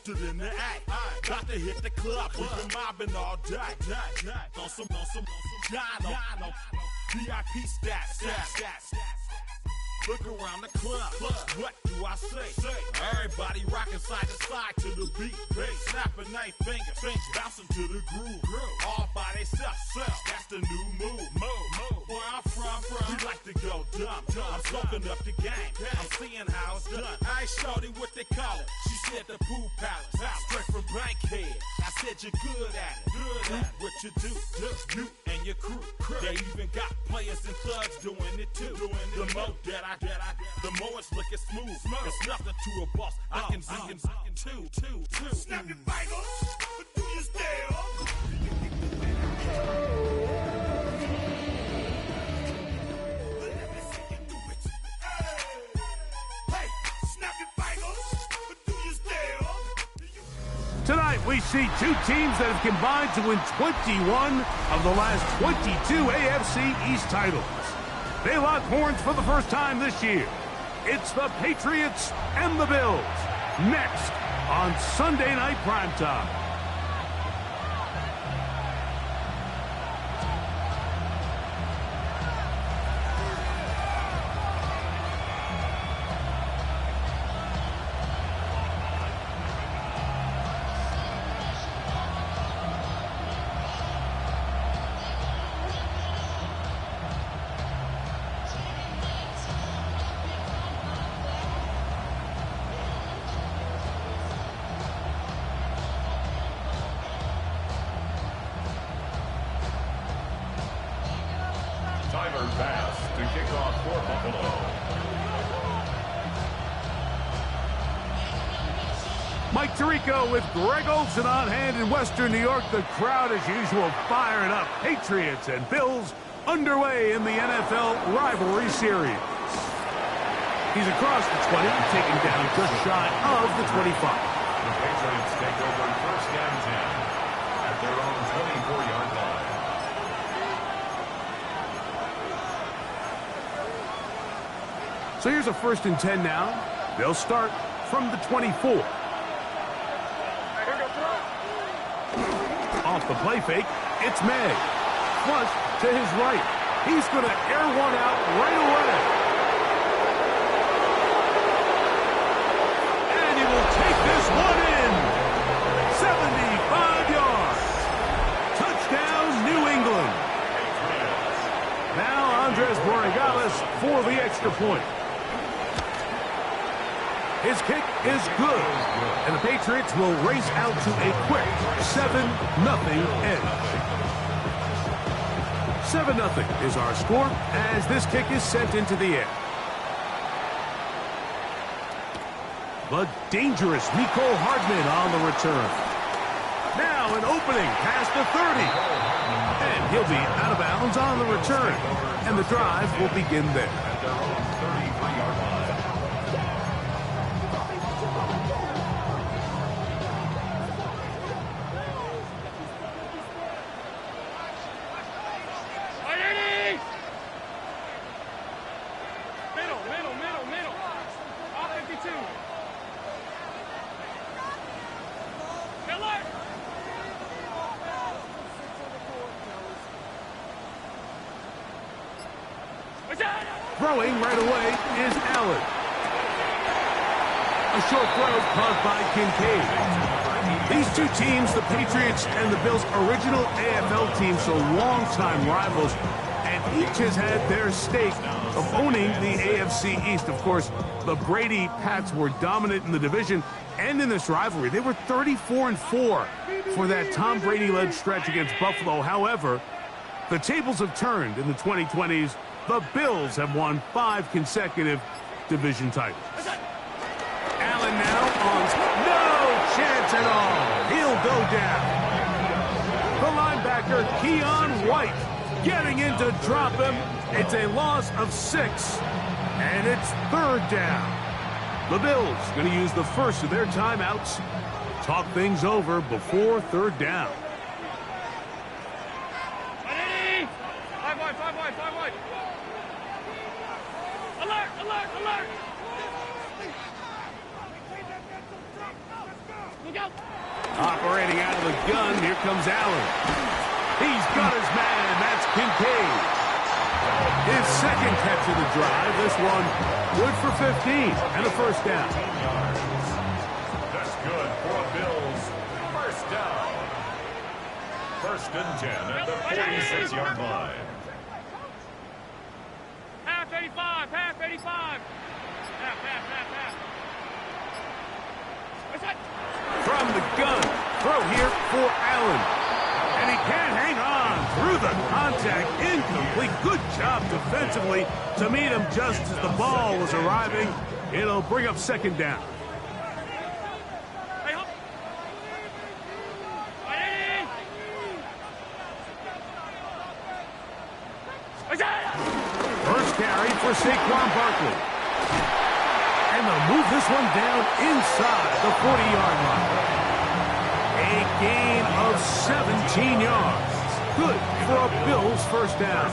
posted in the act. Got to hit the club, we've been mobbing all day. On some Jono, VIP stats. Look around the club, what do I say? Everybody rocking side to side to the beat. Snapping their fingers, bouncing to the groove. All by themselves, that's the new move. Where I'm from, we like to go dumb. I'm soaking up the game, I'm seeing how it's done. I ain't shorty what they call it. She said the pool palace, straight from Bankhead. I said you're good at it. What you do, you and your crew. They even got players and thugs doing it too. The more the more it's looking smooth. It's nothing to a boss. I can see him two. Snap your fingers, but do you still? Hey, snap your fingers, but do you still? Tonight, we see two teams that have combined to win 21 of the last 22 AFC East titles. They lock horns for the first time this year. It's the Patriots and the Bills. Next on Sunday Night Primetime. Timer pass to kick off for Buffalo. Mike Tirico with Greg Olsen on hand in Western New York. The crowd, as usual, firing up. Patriots and Bills underway in the NFL rivalry series. He's across the 20, taken down just shy of the 25. The Patriots take over first and 10 at their own 24-yard line. So here's a 1st and 10 now. They'll start from the 24. Off the play fake, it's May. Flush to his right. He's going to air one out right away. And he will take this one in. 75 yards. Touchdown, New England. Now Andres Borregales for the extra point. His kick is good, and the Patriots will race out to a quick 7-0 edge. 7-0 is our score as this kick is sent into the air. The dangerous Mecole Hardman on the return. Now an opening past the 30. And he'll be out of bounds on the return, and the drive will begin there. At their own 33-yard line. Throwing right away is Allen. A short throw caught by Kincaid. These two teams, the Patriots and the Bills, original AFL teams, so longtime rivals, and each has had their stake of owning the AFC East. Of course, the Brady Pats were dominant in the division and in this rivalry. They were 34-4 for that Tom Brady-led stretch against Buffalo. However, the tables have turned in the 2020s. The Bills have won 5 consecutive division titles. Allen now on no chance at all. He'll go down. The linebacker, Keon White, getting in to drop him. It's a loss of 6, and it's 3rd down. The Bills going to use the first of their timeouts. Talk things over before 3rd down. Five wide. Alert! gun. Here comes Allen. He's got his man. That's Kincaid. His second catch of the drive. This one good for 15 and a first down. That's good for a Bills first down. First and 10 at the 46-yard line. Half 85, half 85. Half. What's that? From the gun. Throw here for Allen. And he can't hang on through the contact. Incomplete. Good job defensively to meet him just as the ball was arriving. It'll bring up second down. First carry for Saquon Barkley. And they'll move this one down inside the 40-yard line. A gain of 17 yards. Good for a Bills first down.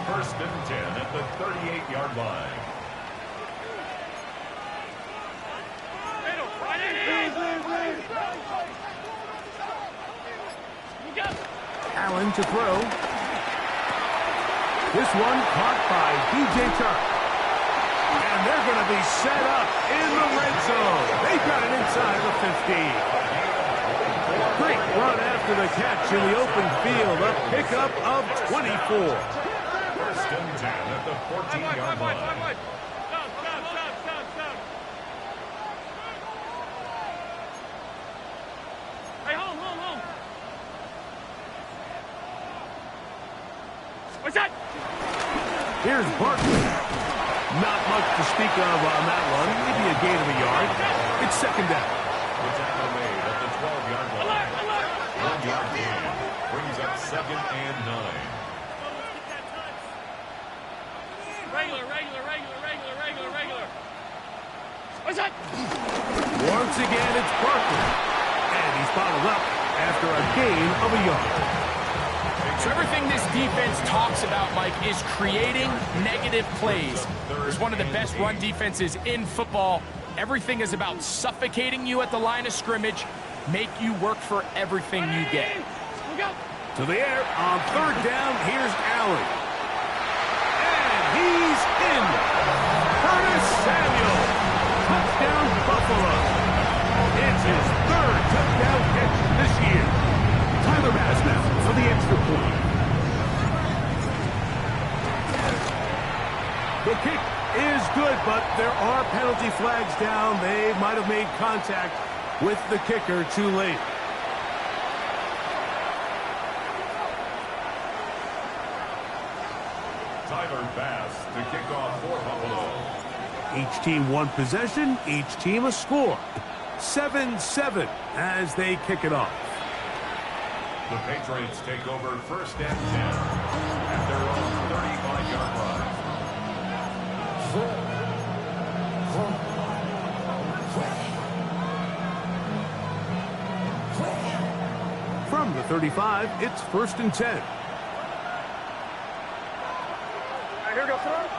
First and 10 at the 38-yard line. Allen to throw. This one caught by DJ Chark. And they're going to be set up in the red zone. They've got it inside the 15. Great run after the catch in the open field. A pickup of 24. First and 10 at the 14-yard line. Stop. Hey, home. What's that? Here's Barkley. Not much to speak of on that one. Maybe a gain of a yard. It's second down. The tackle made at the 12-yard line. 1 yard gain. Brings up second and 9. Regular. What's that? Once again, it's Barkley. And he's bottled up after a gain of a yard. So everything this defense talks about, Mike, is creating negative plays. It's one of the best run defenses in football. Everything is about suffocating you at the line of scrimmage, make you work for everything you get. To the air on third down, here's Allen. And he's in. Curtis Samuel. Touchdown, Buffalo. It's his third touchdown catch this year. Tyler Bass now for the extra point. The kick is good, but there are penalty flags down. They might have made contact with the kicker too late. Tyler Bass to kick off for Buffalo. Each team one possession, each team a score. 7-7 as they kick it off. The Patriots take over first and 10 at their own 35-yard line. From the 35, it's first and 10. Here we go, sir.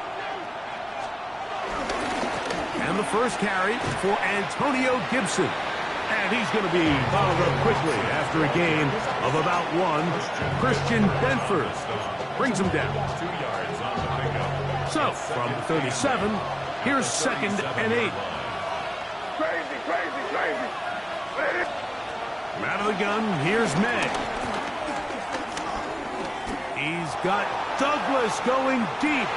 And the first carry for Antonio Gibson. And he's going to be followed up quickly after a gain of about 1. Christian Benford brings him down. 2 yards on the pickup. So, from the 37, here's second and 8. Crazy. From out of the gun, here's May. He's got Douglas going deep.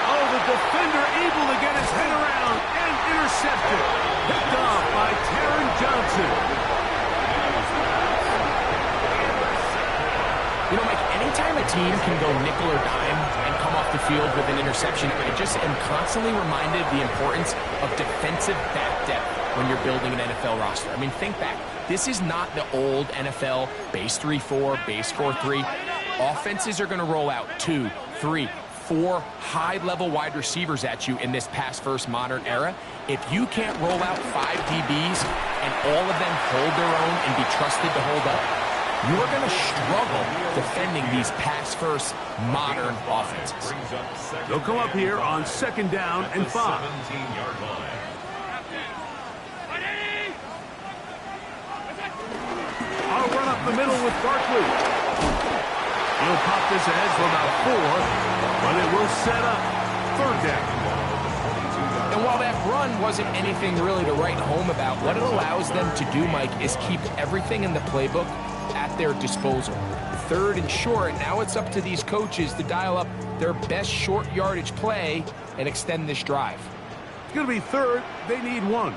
Oh, the defender able to get his head around and intercepted. Picked off by Taron Johnson. You know, Mike, anytime a team can go nickel or dime and come off the field with an interception, I just am constantly reminded of the importance of defensive back depth when you're building an NFL roster. I mean, think back. This is not the old NFL base 3-4, base 4-3. Offenses are going to roll out 2, 3, 4 high-level wide receivers at you in this pass-first modern era. If you can't roll out 5 DBs and all of them hold their own and be trusted to hold up, you're going to struggle defending these pass-first modern offenses. They'll come up here on second down and 5. 17-yard line. the middle with Barkley. He'll pop this ahead for about 4, but it will set up 3rd down. And while that run wasn't anything really to write home about, what it allows them to do, Mike, is keep everything in the playbook at their disposal. 3rd and short, now it's up to these coaches to dial up their best short yardage play and extend this drive. It's going to be 3rd. They need 1.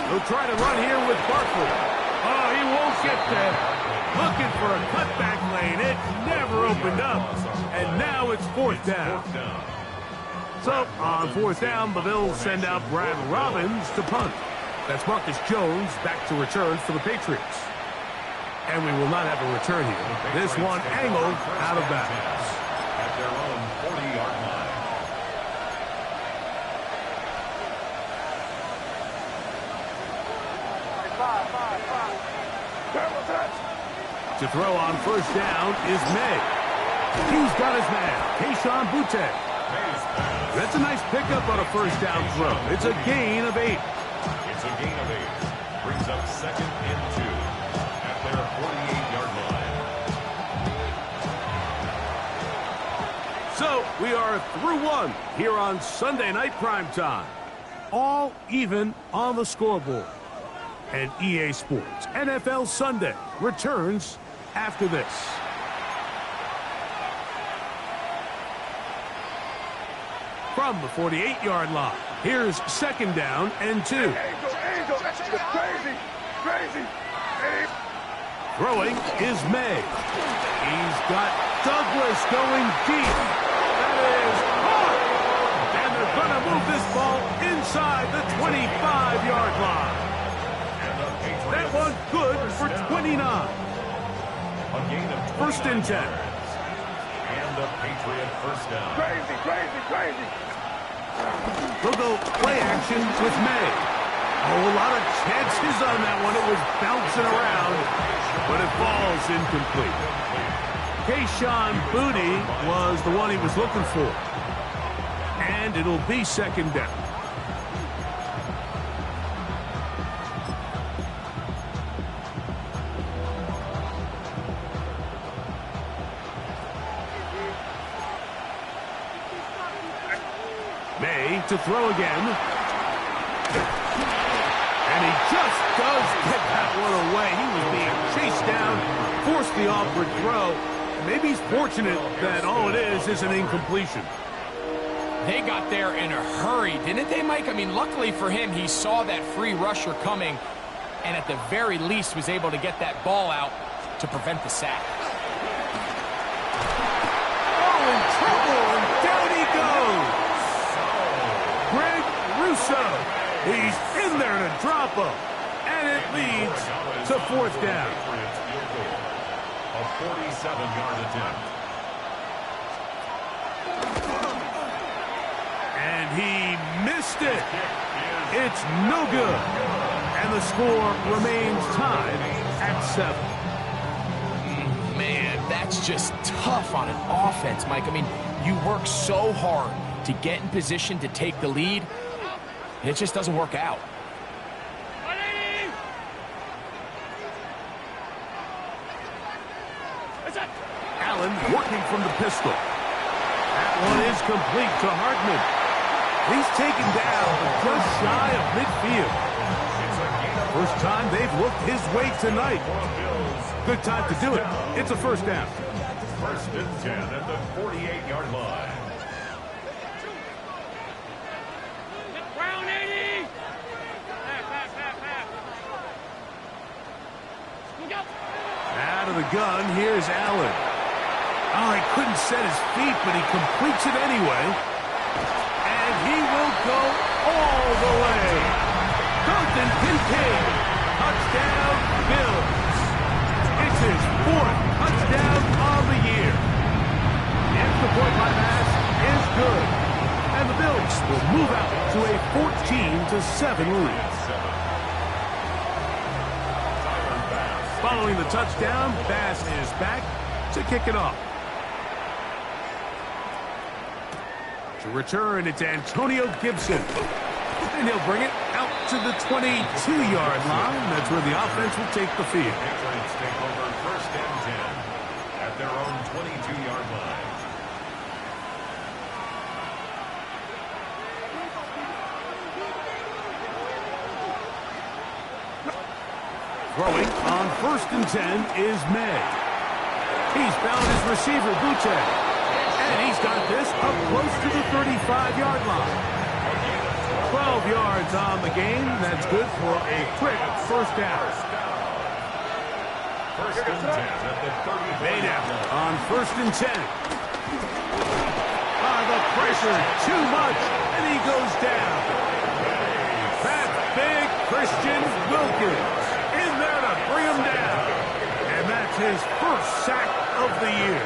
He'll try to run here with Barkley. Oh, he won't get there. Looking for a cutback lane. It never opened up. And now it's 4th down. So, on 4th down, the Bills send out Brad Robbins to punt. That's Marcus Jones back to return for the Patriots. And we will not have a return here. This one angled out of bounds. At their own 40-yard line. To throw on 1st down is May. He's got his man, Keyshawn Boutte. That's a nice pickup on a 1st down throw. It's a gain of 8. It's a gain of 8. Brings up 2nd and 2 at their 48-yard line. So we are through 1 here on Sunday Night Primetime. All even on the scoreboard. And EA Sports NFL Sunday returns after this. From the 48-yard line, here's 2nd down and 2. Angel, crazy. Throwing is May. He's got Douglas going deep. That is hard. And they're going to move this ball inside the 25-yard line. That one good for 29. A gain of 1st and 10. And a Patriot 1st down. Crazy. They'll go play action with May. Oh, a lot of chances on that one. It was bouncing around, but it falls incomplete. Keyshawn Boutte was the one he was looking for. And it'll be 2nd down. May to throw again. And he just does get that one away. He was being chased down, forced the awkward throw. Maybe he's fortunate that all it is an incompletion. They got there in a hurry, didn't they, Mike? I mean, luckily for him, he saw that free rusher coming and at the very least was able to get that ball out to prevent the sack. Oh, in trouble, and down he goes. Greg Russo. He's in there to drop him. And it leads to 4th down. A 47-yard attempt. And he missed it. It's no good. And the score remains tied at 7. Man, that's just tough on an offense, Mike. I mean, you work so hard to get in position to take the lead, and it just doesn't work out. Allen working from the pistol. That one is complete to Hartman. He's taken down just shy of midfield. First time they've looked his way tonight. Good time to do it. It's a 1st down. 1st and 10 at the 48-yard line. Brown 80. Out of the gun, here's Allen. Oh, he couldn't set his feet, but he completes it anyway. And he will go all the way. Dalton Kincaid, touchdown Bills. It's his 4th touchdown of the year. If the point by pass is good, and the Bills will move out to a 14-7 lead. Following the touchdown, Bass is back to kick it off. To return, it's Antonio Gibson. And he'll bring it out to the 22-yard line. That's where the offense will take the field. Patriots take over first and 10 at their own 22-yard line. Throwing on first and 10 is May. He's found his receiver, Butte. And he's got this up close to the 35-yard line. 12 yards on the game. That's good for a quick first down. First and 10 at the 35. Made out on first and 10. The pressure, too much, and he goes down. That big Christian Wilkins in there to bring him down. And that's his first sack of the year.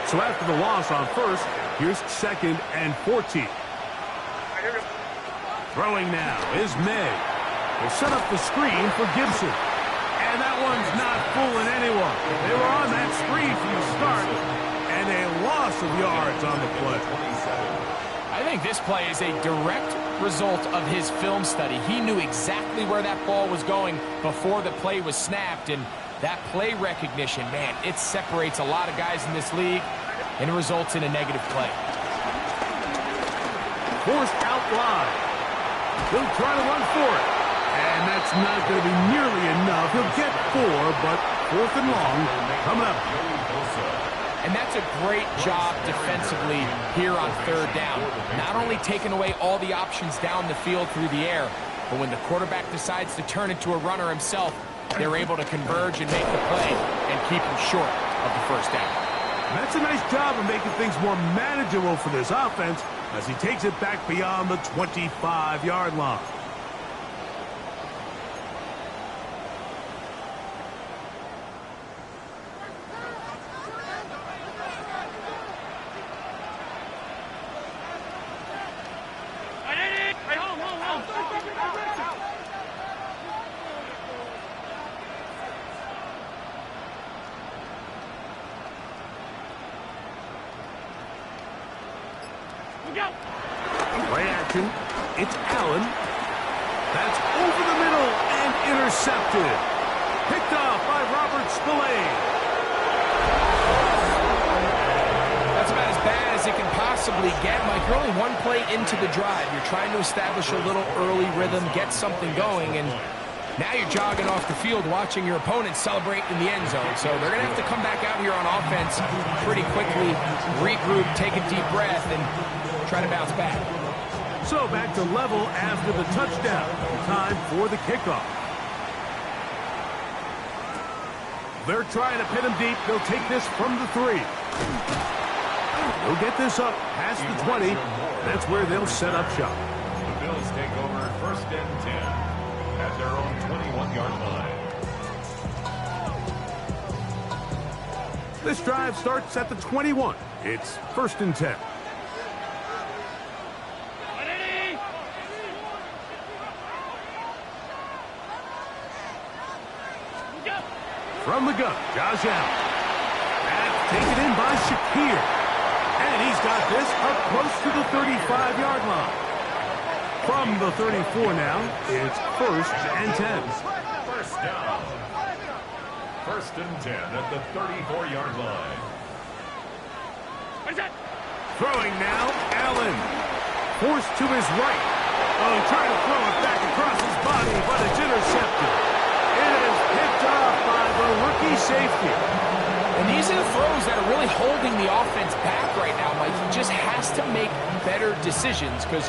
So after the loss on first, here's second and 14. Throwing now is May. He'll set up the screen for Gibson. And that one's not fooling anyone. They were on that screen from the start, and a loss of yards on the play. I think this play is a direct result of his film study. He knew exactly where that ball was going before the play was snapped, and that play recognition, man, it separates a lot of guys in this league, and it results in a negative play. Forced out wide. He'll try to run for it. And that's not going to be nearly enough. He'll get 4, but fourth and long coming up. And that's a great job defensively here on third down. Not only taking away all the options down the field through the air, but when the quarterback decides to turn into a runner himself, they're able to converge and make the play and keep him short of the first down. That's a nice job of making things more manageable for this offense as he takes it back beyond the 25-yard line. Play action. It's Allen. That's over the middle and intercepted. Picked off by Robert Spillane. That's about as bad as it can possibly get, Mike. You're only one play into the drive. You're trying to establish a little early rhythm, get something going, and now you're jogging off the field watching your opponent celebrate in the end zone. So they're going to have to come back out here on offense pretty quickly, regroup, take a deep breath, and try to bounce back. So back to level after the touchdown. Time for the kickoff. They're trying to pin him deep. They'll take this from the 3. They'll get this up past the 20. That's where they'll set up shop. The Bills take over first and 10 at their own 21-yard line. This drive starts at the 21. It's first and 10. From the gun, Josh Allen. That's taken in by Shakir. And he's got this up close to the 35-yard line. From the 34 now, it's first and 10. First down. First and 10 at the 34-yard line. Throwing now, Allen. Forced to his right. Oh, trying to throw it back across his body, but it's intercepted. It is picked off by the rookie safety. And these are the throws that are really holding the offense back right now, Mike. He just has to make better decisions because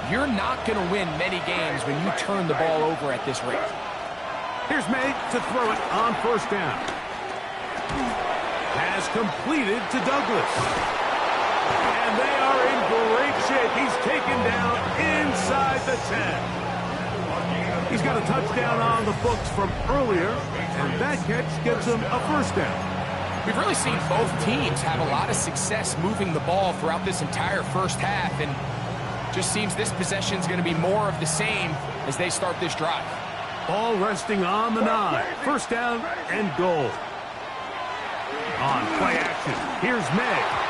you're not going to win many games when you turn the ball over at this rate. Here's May to throw it on first down. Pass completed to Douglas. And they are in great shape. He's taken down inside the 10. He's got a touchdown on the books from earlier, and that catch gets him a first down. We've really seen both teams have a lot of success moving the ball throughout this entire first half, and just seems this possession is going to be more of the same as they start this drive. Ball resting on the 9. First down and goal. On play action, here's May.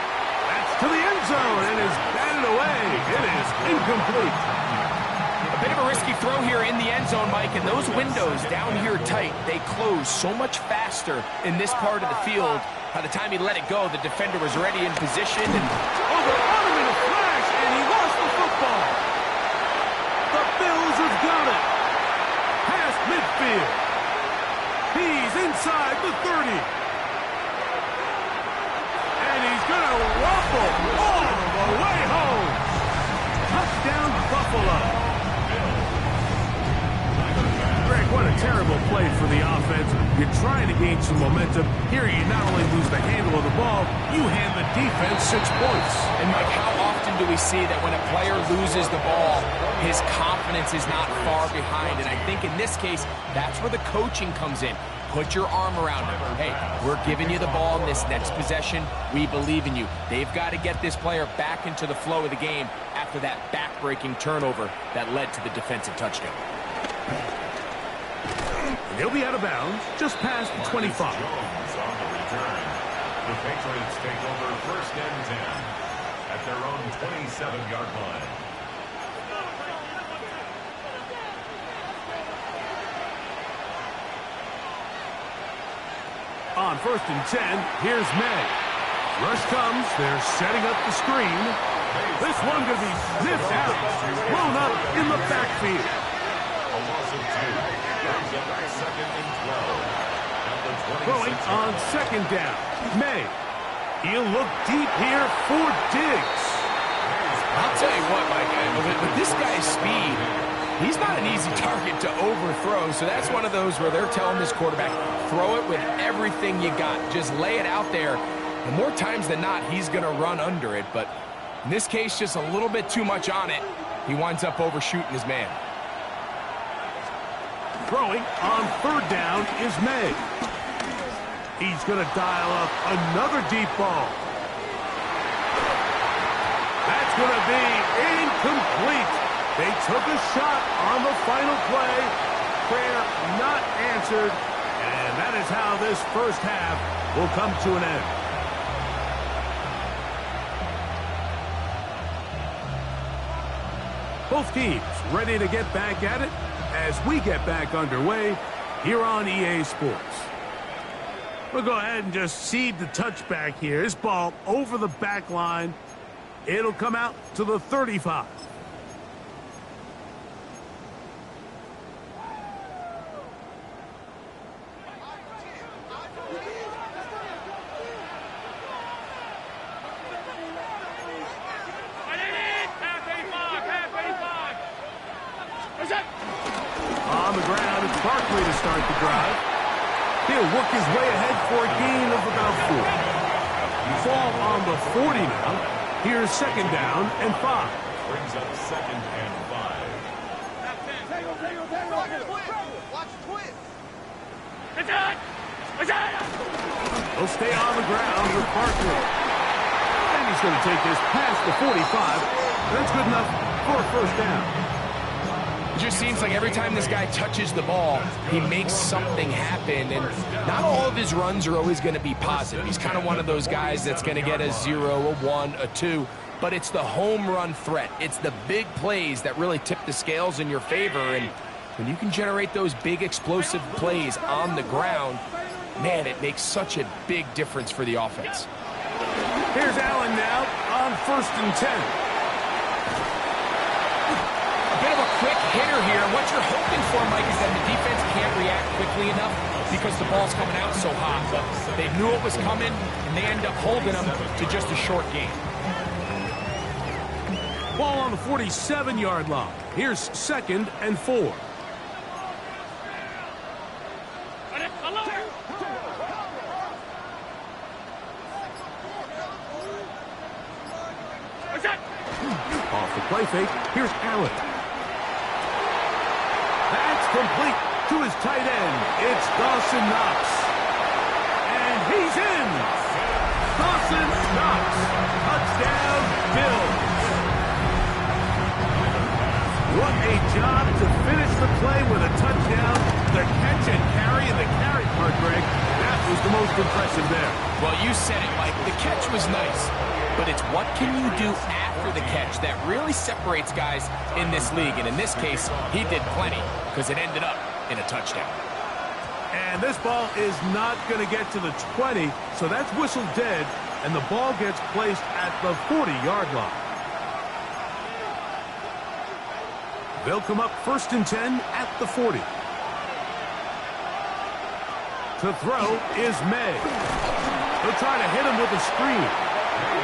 zone and is batted away. It is incomplete. A bit of a risky throw here in the end zone, Mike, and those windows down here tight, they close so much faster in this part of the field. By the time he let it go, the defender was already in position. And they're on him in a flash, and he lost the football. The Bills have got it. Past midfield. He's inside the 30. And he's going to waffle all the way home. Touchdown, Buffalo. Greg, what a terrible play for the offense. You're trying to gain some momentum. Here you not only lose the handle of the ball, you hand the defense 6 points. And Mike, how often do we see that when a player loses the ball, his confidence is not far behind? And I think in this case, that's where the coaching comes in. Put your arm around him. Hey, we're giving you the ball in this next possession. We believe in you. They've got to get this player back into the flow of the game after that back-breaking turnover that led to the defensive touchdown. He'll be out of bounds just past the 25. Jones on the return. The Patriots take over 1st and 10 at their own 27-yard line. On 1st and 10, here's May. Rush comes, they're setting up the screen. This one going to be sniffed out, blown up in the backfield. A loss of 2. Second and 12. Throwing on 2nd down. May. He'll look deep here for Diggs. I'll tell you what, Mike, with this guy's speed, he's not an easy target to overthrow. So that's one of those where they're telling this quarterback, throw it with everything you got. Just lay it out there. And more times than not, he's going to run under it. But in this case, just a little bit too much on it. He winds up overshooting his man. Throwing on 3rd down is May. He's going to dial up another deep ball. That's going to be incomplete. They took a shot on the final play. Prayer not answered. And that is how this first half will come to an end. Both teams ready to get back at it as we get back underway here on EA Sports. We'll go ahead and just seed the touchback here. This ball over the back line. It'll come out to the 35. On the ground, it's Barkley to start the drive. He'll work his way ahead for a gain of about 4. Ball on the 40 now. Here's 2nd down and 5. Brings up 2nd and 5. Watch the twist. He'll stay on the ground with Barkley. And he's going to take this past the 45. That's good enough for a 1st down. It just seems like every time this guy touches the ball, he makes something happen. And not all of his runs are always going to be positive. He's kind of one of those guys that's going to get a 0, a 1, a 2. But it's the home run threat. It's the big plays that really tip the scales in your favor. And when you can generate those big explosive plays on the ground, man, it makes such a big difference for the offense. Here's Allen now on 1st and 10. Bit of a quick hitter here. What you're hoping for, Mike, is that the defense can't react quickly enough because the ball's coming out so hot. But they knew it was coming, and they end up holding them to just a short game. Ball on the 47-yard line. Here's 2nd and 4. Off the play fake, here's Allen. That's complete to his tight end. It's Dawson Knox. And he's in. Dawson Knox. Touchdown, Bills. What a job to finish the play with a touchdown. The catch and carry, and the carry part, Greg, that was the most impressive there. Well, you said it, Mike. The catch was nice. but it's what can you do after the catch that really separates guys in this league. And in this case, he did plenty because it ended up in a touchdown. And this ball is not going to get to the 20, so that's whistled dead, and the ball gets placed at the 40-yard line. They'll come up 1st and 10 at the 40. To throw is May. They'll try to hit him with a screen.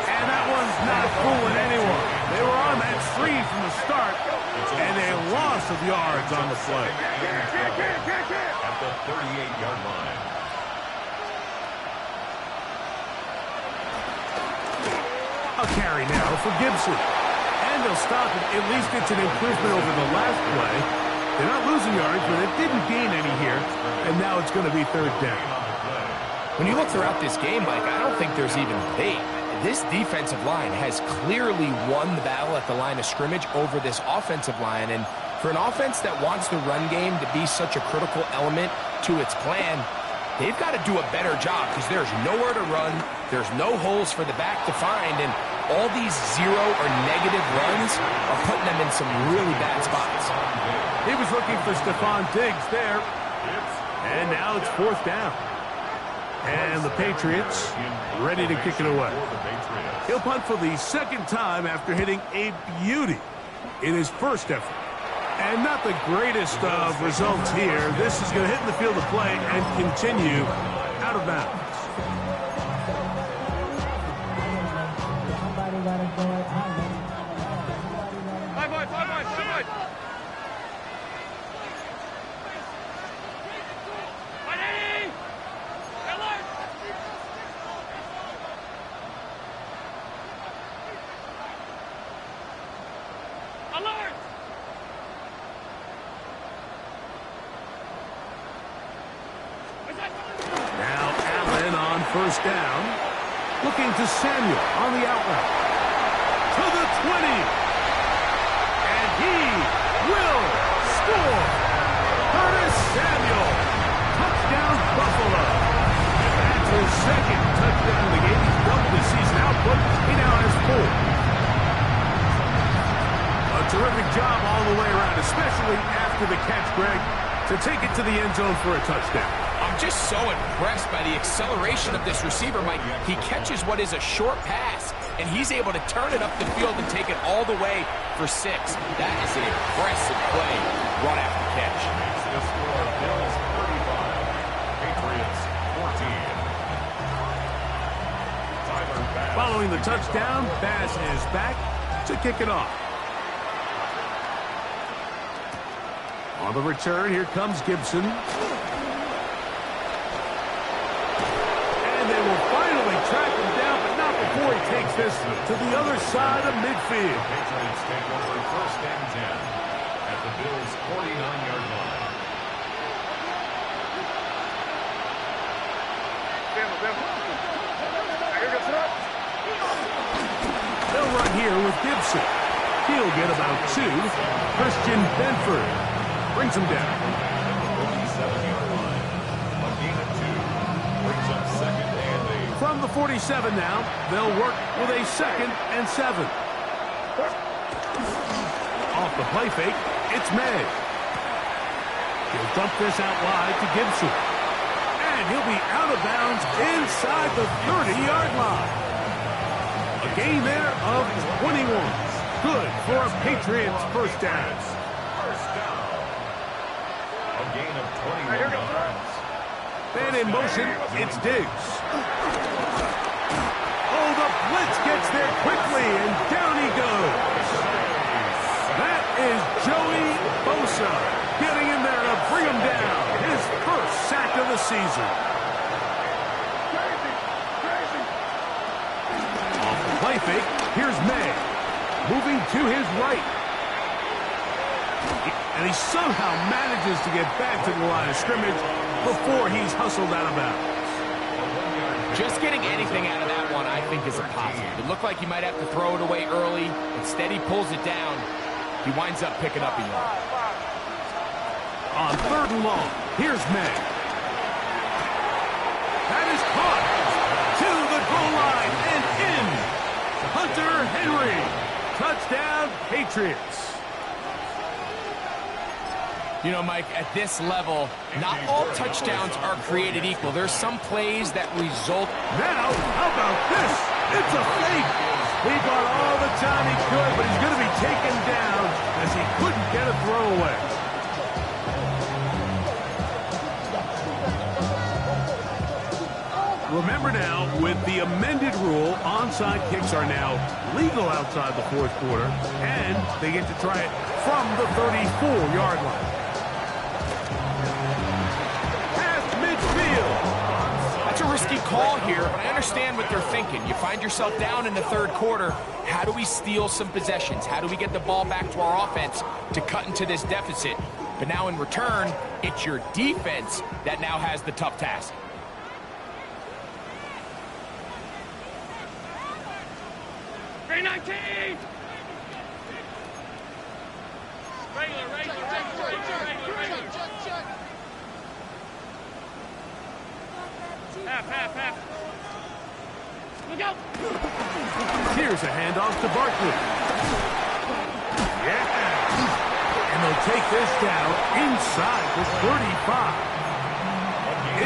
And that one's not fooling anyone. They were on that screen from the start, and a loss of yards on the play. At the 38-yard line. A carry now for Gibson. And they'll stop it. At least it's an improvement over the last play. They're not losing yards, but it didn't gain any here. And now it's going to be 3rd down. When you look throughout this game, Mike, I don't think there's even debate. This defensive line has clearly won the battle at the line of scrimmage over this offensive line. And for an offense that wants the run game to be such a critical element to its plan, they've got to do a better job because there's nowhere to run. There's no holes for the back to find. And all these 0 or negative runs are putting them in some really bad spots. He was looking for Stephon Diggs there. And now it's 4th down. And the Patriots ready to kick it away. He'll punt for the 2nd time after hitting a beauty in his first effort. And not the greatest of results here. This is going to hit in the field of play and continue out of bounds. Now Allen on 1st down. Looking to Samuel on the outlet. To the 20. And he will score. Curtis Samuel. Touchdown Buffalo. That's his 2nd touchdown of the game. He's doubled his season output. He now has 4. A terrific job all the way around, especially after the catch, Greg, to take it to the end zone for a touchdown. I'm just so impressed by the acceleration of this receiver, Mike. He catches what is a short pass, and he's able to turn it up the field and take it all the way for 6. That is an impressive play right after the catch. The score, Bills 35, Patriots 14. Following the touchdown, Bass is back to kick it off. On the return, here comes Gibson. And they will finally track him down, but not before he takes this to the other side of midfield. Patriots take over 1st and 10 at the Bills' 49-yard line. They'll run here with Gibson. He'll get about 2. Christian Benford brings him down. 47-yard line. A gain of 2 brings up 2nd and 8. From the 47 now, they'll work with a 2nd and 7. Off the play fake, it's May. He'll dump this out wide to Gibson. And he'll be out of bounds inside the 30-yard line. A gain there of 21. Good for a Patriots 1st down. First down. A gain of 21 yards. Man in motion, it's Diggs. Oh, the blitz gets there quickly, and down he goes. That is Joey Bosa getting in there to bring him down. His 1st sack of the season. Off the play fake, here's May. Moving to his right. And he somehow manages to get back to the line of scrimmage before he's hustled out of bounds. Just getting anything out of that one, I think, is a positive. It looked like he might have to throw it away early. Instead, he pulls it down. He winds up picking up a yard. On 3rd and long, here's May. That is caught to the goal line and in. Hunter Henry. Touchdown, Patriots. You know, Mike, at this level, not all touchdowns are created equal. There's some plays that result. Now, how about this? It's a fake. He got all the time he could, but he's going to be taken down as he couldn't get a throwaway. Remember now, with the amended rule, onside kicks are now legal outside the fourth quarter, and they get to try it from the 34-yard line. Past midfield. That's a risky call here, but I understand what they're thinking. You find yourself down in the third quarter. How do we steal some possessions? How do we get the ball back to our offense to cut into this deficit? But now in return, it's your defense that now has the tough task. Half. Look out! Here's a handoff to Barkley. Yeah! And they'll take this down inside the 35.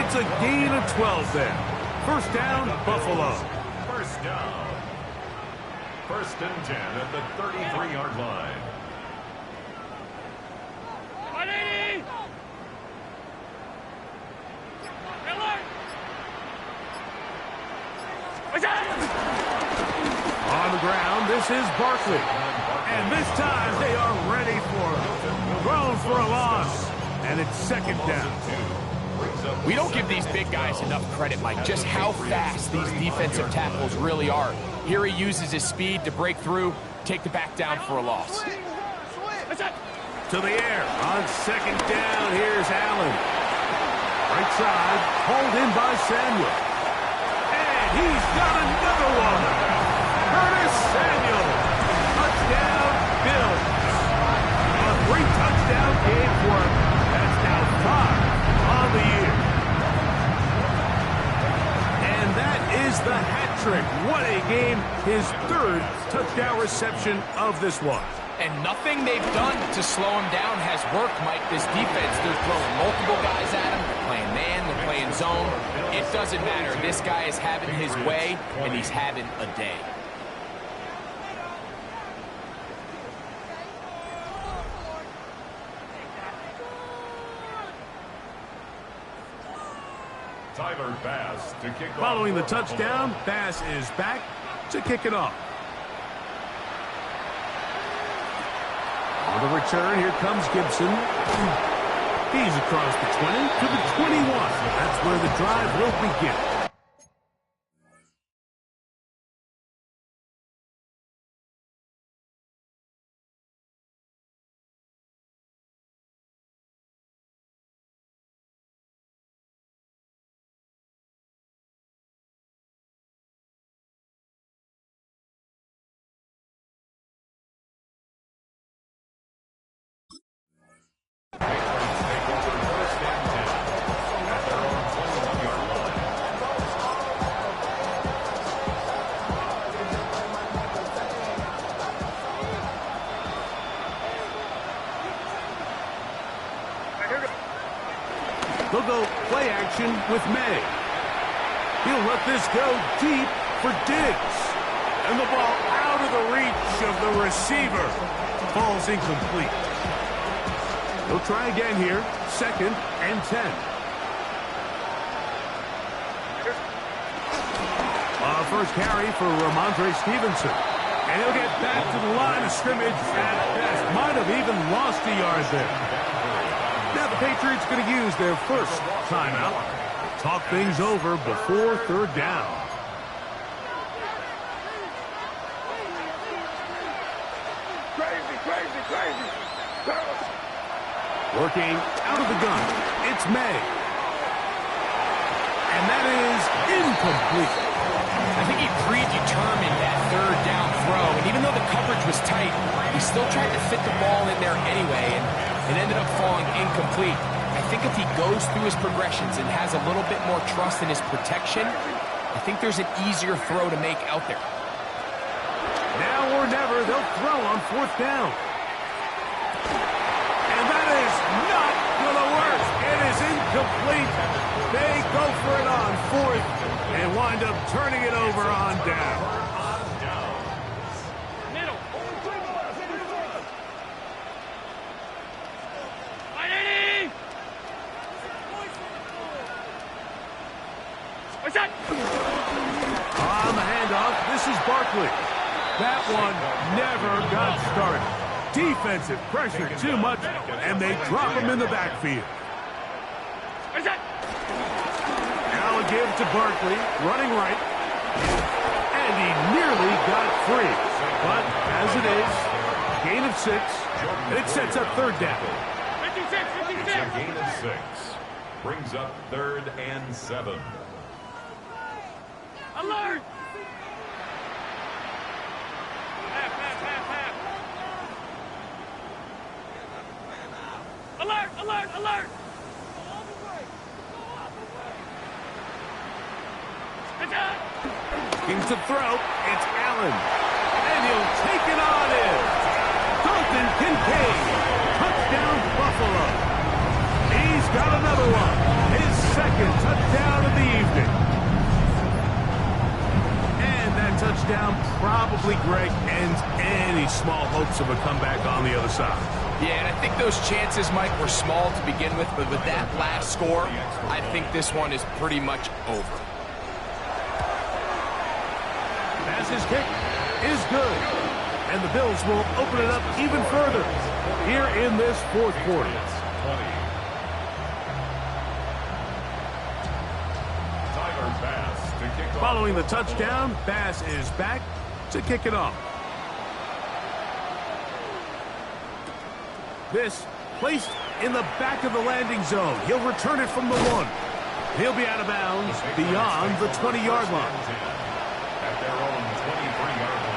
It's a gain of 12 there. First down, Buffalo. First down. First and 10 at the 33-yard line. 180! On the ground, this is Barkley. And this time they are ready for it. Thrown for a loss. And it's second down. We don't give these big guys enough credit, Mike, just how fast these defensive tackles really are. Here he uses his speed to break through, take the back down for a loss. To the air. On second down, here's Allen. Right side, pulled in by Samuel. And he's got another one. Curtis Samuel. Touchdown, Bills. A great touchdown game for him. That's now 5 on the year. And that is the hat trick. What a game. His third touchdown reception of this one. And nothing they've done to slow him down has worked, Mike. This defense, they're throwing multiple guys at him. They're playing man, they're playing zone. It doesn't matter. This guy is having his way, and he's having a day. Tyler Bass to kick off. Following the touchdown, Bass is back to kick it off. On the return, here comes Gibson. He's across the 20 to the 21. That's where the drive will begin. They'll go play action with May. He'll let this go deep for Diggs. And the ball out of the reach of the receiver. Falls incomplete. They'll try again here. Second and 10. First carry for Ramondre Stevenson. And he'll get back to the line of scrimmage at best. Might have even lost a yard there. Now the Patriots going to use their first timeout. Talk things over before third down. Crazy. Working out of the gun. It's May. And that is incomplete. I think he predetermined that third down throw, and even though the coverage was tight, he still tried to fit the ball in there anyway, and it ended up falling incomplete. I think if he goes through his progressions and has a little bit more trust in his protection, I think there's an easier throw to make out there. Now or never, they'll throw on 4th down. And that is not going to work. It is incomplete. They go for it on 4th and wind up turning it over on down. Middle. 180. What's that? On the handoff, this is Barkley. That one never got started. Defensive pressure too much, and they drop him in the backfield. What's that? Now a give to Barkley, running right. And he nearly got free. But as it is, gain of 6, and it sets up 3rd down. 56, It's a gain of 6. Brings up 3rd and 7. Alert! Half. Alert! It's out! Looking to throw, it's Allen. And he'll take it on in. Dalton Kincaid, touchdown Buffalo. He's got another one. His 2nd touchdown of the evening. And that touchdown probably, Greg, ends any small hopes of a comeback on the other side. Yeah, and I think those chances, Mike, were small to begin with, but with that last score, I think this one is pretty much over. Pass kick is good. And the Bills will open it up even further here in this 4th quarter. Following the touchdown, Bass is back to kick it off. This placed in the back of the landing zone. He'll return it from the 1. He'll be out of bounds beyond the 20-yard line. At their own 23-yard line.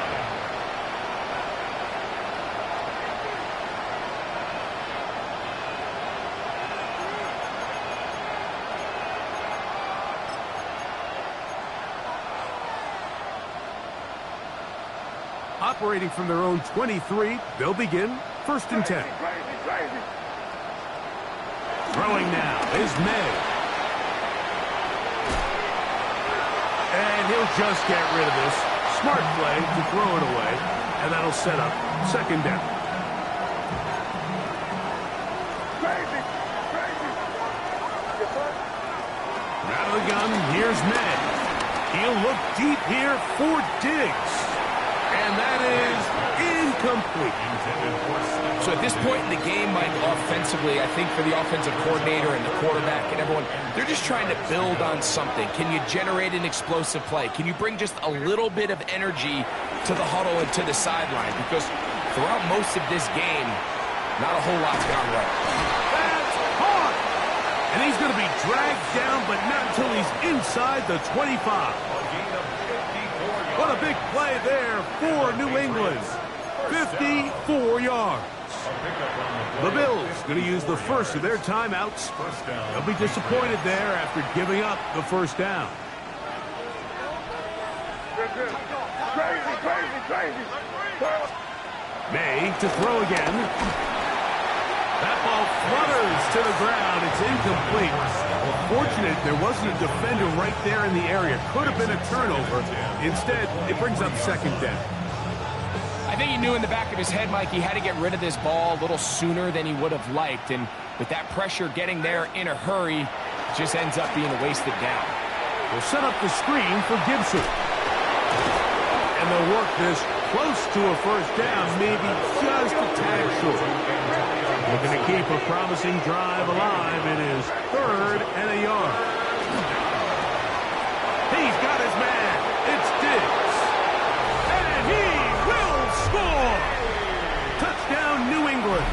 Operating from their own 23, they'll begin 1st and 10. Throwing now is May. And he'll just get rid of this. Smart play to throw it away. And that'll set up 2nd down. Out of the gun, here's May. He'll look deep here for Diggs. And that is incomplete. So at this point in the game, Mike, offensively, I think for the offensive coordinator and the quarterback and everyone, they're just trying to build on something. Can you generate an explosive play? Can you bring just a little bit of energy to the huddle and to the sideline? Because throughout most of this game, not a whole lot's gone right. That's hard. And he's going to be dragged down, but not until he's inside the 25. What a big play there for New England. 54 yards. The Bills going to use the first of their timeouts. They'll be disappointed there after giving up the 1st down. May to throw again. That ball flutters to the ground. It's incomplete. Well, fortunate there wasn't a defender right there in the area. Could have been a turnover. Instead, it brings up 2nd down. I think he knew in the back of his head, Mike, he had to get rid of this ball a little sooner than he would have liked. And with that pressure getting there in a hurry, it just ends up being a wasted down. We'll set up the screen for Gibson. And they'll work this close to a 1st down, maybe just a tad short. Looking to keep a promising drive alive. It is 3rd and a yard. He's got his man. It's Diggs. And he will score. Touchdown, New England.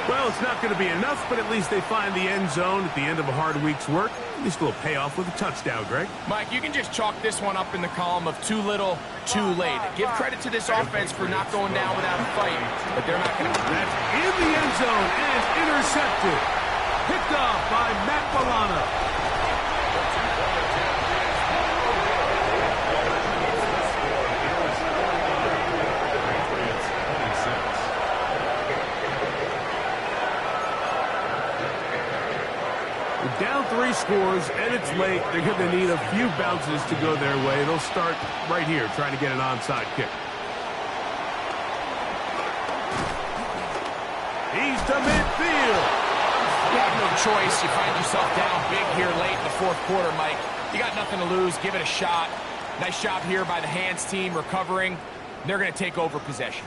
Well, it's not going to be enough, but at least they find the end zone at the end of a hard week's work. At least a little payoff with a touchdown, Greg. Mike, you can just chalk this one up in the column of too little, too late. Give credit to this offense for not going down without a fight, but they're not going to... That's in the end zone and intercepted. Picked off by Matt Milano. Down 3 scores, and it's late. They're going to need a few bounces to go their way. They'll start right here, trying to get an onside kick. He's to midfield. You have no choice. You find yourself down big here late in the fourth quarter, Mike. You got nothing to lose. Give it a shot. Nice job here by the hands team recovering. They're going to take over possession.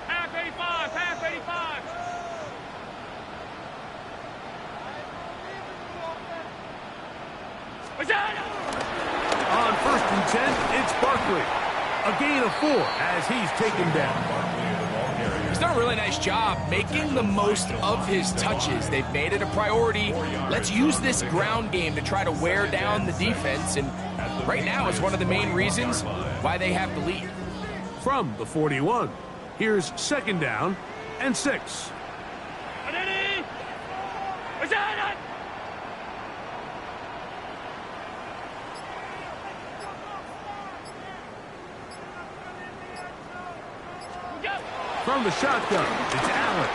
Half 85, half 85. On 1st and 10, it's Barkley. A gain of 4 as he's taken down. He's done a really nice job making the most of his touches. They've made it a priority. Let's use this ground game to try to wear down the defense, and right now is one of the main reasons why they have the lead. From the 41, here's 2nd down and 6. From the shotgun, it's Allen.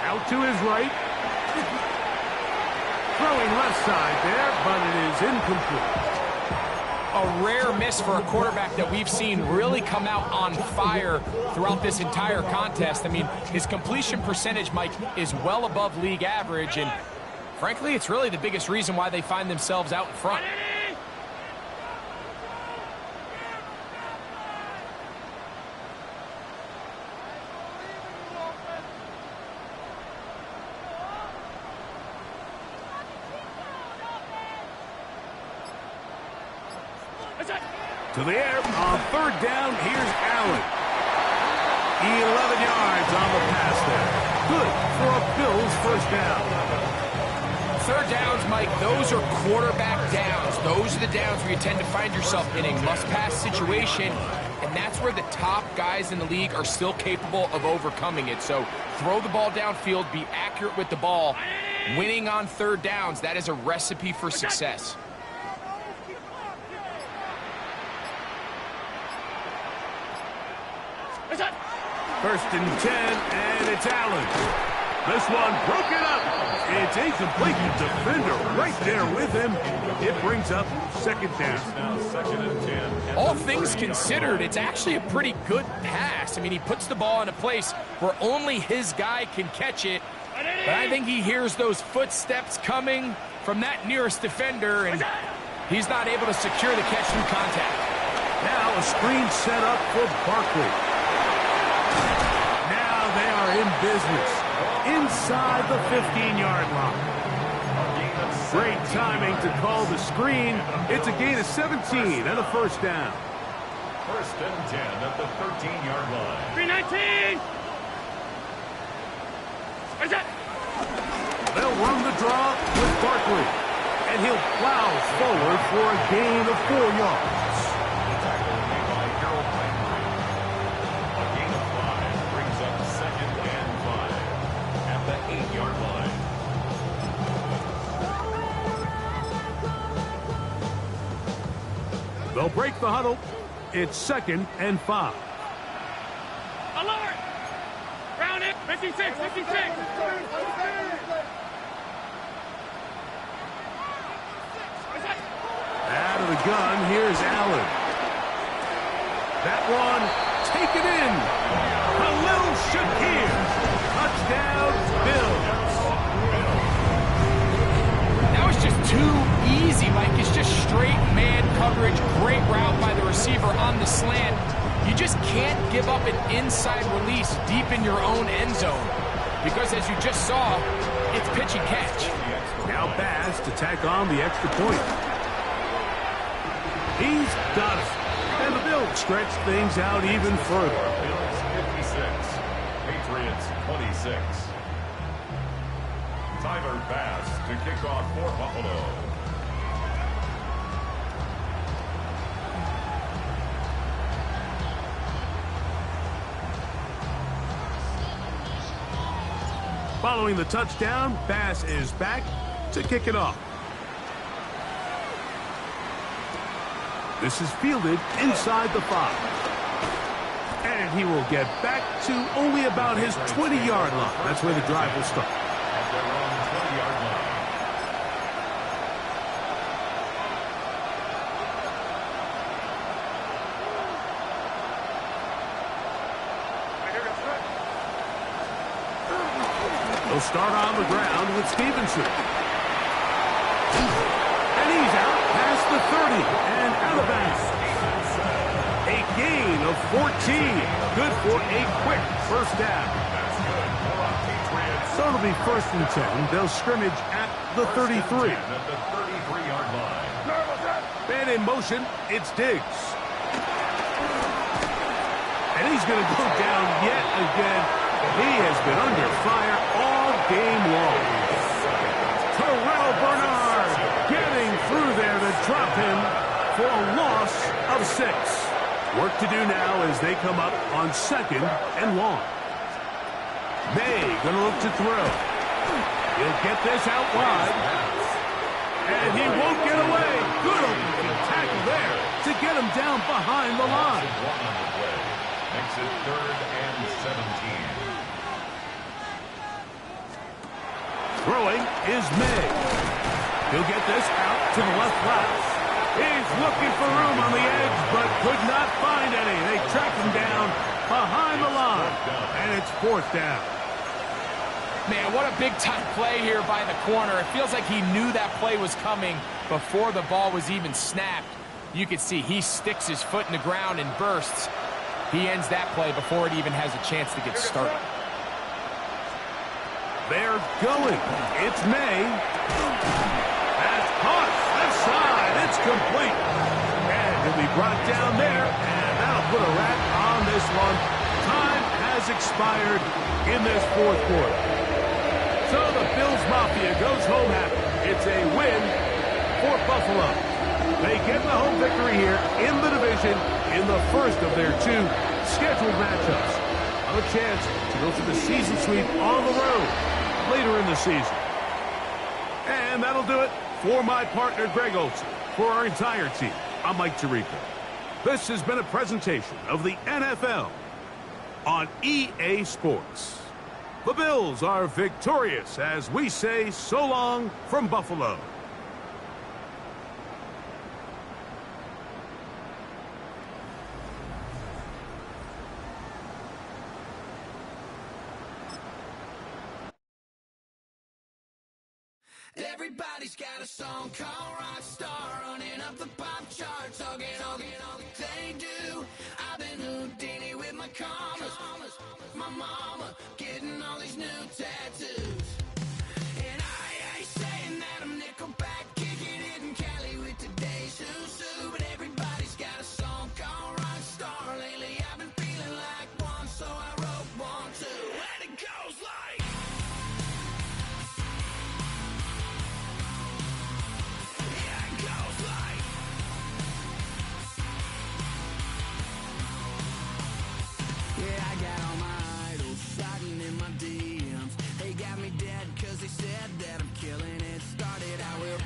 Out to his right. Throwing left side there, but it is incomplete. A rare miss for a quarterback that we've seen really come out on fire throughout this entire contest. I mean, his completion percentage, Mike, is well above league average, and frankly, it's really the biggest reason why they find themselves out in front. To the air on 3rd down, here's Allen. 11 yards on the pass there. Good for a Bills 1st down. 3rd downs, Mike, those are quarterback downs. Those are the downs where you tend to find yourself in a must-pass situation, and that's where the top guys in the league are still capable of overcoming it. So throw the ball downfield, be accurate with the ball. Winning on 3rd downs, that is a recipe for success. First and 10, and it's Allen. This one broken up. It's incomplete. The defender right there with him. It brings up 2nd down. Now 2nd and 10. All things considered, it's actually a pretty good pass. I mean, he puts the ball in a place where only his guy can catch it. But I think he hears those footsteps coming from that nearest defender, and he's not able to secure the catch through contact. Now a screen set up for Barkley. Now they are in business inside the 15-yard line. Great timing to call the screen. It's a gain of 17 and a 1st down. 1st and 10 at the 13-yard line. 319. They'll run the draw with Barkley, and he'll plow forward for a gain of 4 yards. The tackle made by Harold Piper. A gain of 5 brings up 2nd and 5 at the 8-yard line. They'll break the huddle. It's 2nd and 5. Alert! Round it. 56, 56. Out of the gun, here's Allen. That one, taken in. Khalil Shakir. Touchdown, Bills. That was just too easy, Mike. It's just straight man coverage. Great route by the receiver on the slant. You just can't give up an inside release deep in your own end zone. Because as you just saw, it's pitch and catch. Now Bass to tack on the extra point. He's got it. And the Bills stretch things out even further. Bills 56, Patriots 26. Tyler Bass to kick off for Buffalo. Following the touchdown, Bass is back to kick it off. This is fielded inside the 5. And he will get back to only about his 20-yard line. That's where the drive will start. At their own 20-yard line. They'll start on the ground with Stevenson. And he's out past the 30 and out of bounds. A gain of 14. Good for a quick first down. That's good for a Patriots. So it'll be 1st and 10. They'll scrimmage at the 33. At the 33-yard line. And in motion, it's Diggs. And he's going to go down yet again. He has been under fire all game long. Terrell Bernard getting through there to drop him for a loss of 6. Work to do now as they come up on 2nd and long. May going to look to throw. He'll get this out wide. And he won't get away. Good open tackle there to get him down behind the line. Makes it 3rd and 17. Throwing is May. He'll get this out to the left flat. He's looking for room on the edge, but could not find any. They track him down behind the line, and it's 4th down. Man, what a big-time play here by the corner. It feels like he knew that play was coming before the ball was even snapped. You can see he sticks his foot in the ground and bursts. He ends that play before it even has a chance to get started. They're going. It's May. That's caught. Left side. It's complete. And he'll be brought down there, and that'll put a wrap on this one. Time has expired in this 4th quarter. So the Bills Mafia goes home happy. It's a win for Buffalo. They get the home victory here in the division in the first of their 2 scheduled matchups. A chance to go for the season sweep on the road later in the season. And that'll do it for my partner, Greg Olson. For our entire team, I'm Mike Tirico. This has been a presentation of the NFL on EA Sports. The Bills are victorious as we say so long from Buffalo. Everybody's got a song called Rockstar, running up the pop charts, all they do. I've been Houdini with my commas, my mama getting all these new tattoos. And I ain't saying that I'm Nickelback, kicking it in Cali with today's who's who, but everybody's got a song called Rockstar. Lately I've been feeling like one, so I wrote one too, and it goes like. Yeah, I got all my idols sliding in my DMs. They got me dead cause they said that I'm killing it. Started out with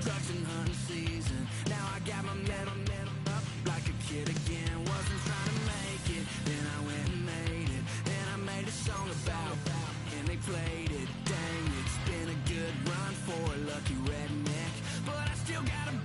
trucks and hunting season. Now I got my metal up like a kid again. Wasn't trying to make it, then I went and made it. Then I made a song about and they played it. Dang, it's been a good run for a lucky redneck, but I still got a